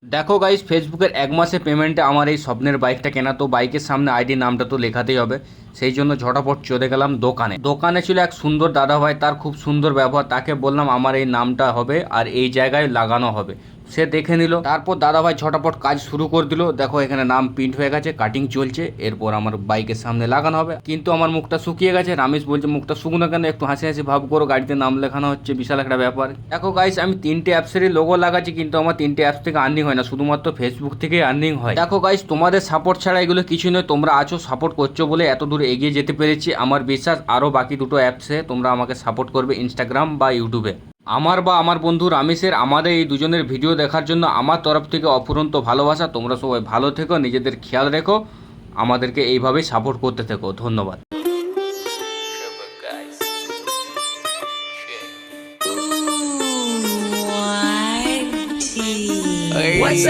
দেখো গাইস, ফেসবুকের 1 মাসে পেমেন্টে আমার এই স্বপ্নের বাইকটা কেনা। তো বাইকের সামনে আইডি নামটা তো লেখাতেই হবে, সেই জন্য ঝটাপট চলে গেলাম দোকানে। দোকানে ছিল এক সুন্দর দাদা ভাই, তার খুব সুন্দর ব্যবহার। তাকে বললাম আমার এই নামটা হবে আর এই জায়গায় লাগানো হবে। সে দেখে নিল, তারপর দাদা ভাই ঝটাপট কাজ শুরু করে দিল। দেখো এখানে নাম প্রিন্ট হয়ে গেছে, কাটিং চলছে, এরপর আমার বাইকের সামনে লাগানো হবে। কিন্তু আমার মুখটা শুকিয়ে গেছে। রামেশ বলছে মুখটা শুকনো কেন, একটু হাসি হাসি ভাব করো, গাড়িতে নাম লেখানো হচ্ছে, বিশাল একটা ব্যাপার। দেখো গাইস, আমি 3টে অ্যাপসেরই লোগো লাগাচ্ছি, কিন্তু আমার 3টে অ্যাপস থেকে আর্নিং হয় না, শুধুমাত্র ফেসবুক থেকে আর্নিং হয়। দেখো গাইস, তোমাদের সাপোর্ট ছাড়া এগুলো কিছু নয়। তোমরা আছো, সাপোর্ট করছো বলে এত দূর এগিয়ে যেতে পেরেছি। আমার বিশ্বাস আরও বাকি দুটো অ্যাপসে তোমরা আমাকে সাপোর্ট করবে, ইনস্টাগ্রাম বা ইউটিউবে। আমার বা আমার বন্ধু রামেশের, আমাদের এই দুজনের ভিডিও দেখার জন্য আমার তরফ থেকে অফুরন্ত ভালোবাসা। তোমরা সবাই ভালো থেকো, নিজেদের খেয়াল রেখো, আমাদেরকে এইভাবেই সাপোর্ট করতে থেকো। ধন্যবাদ। What's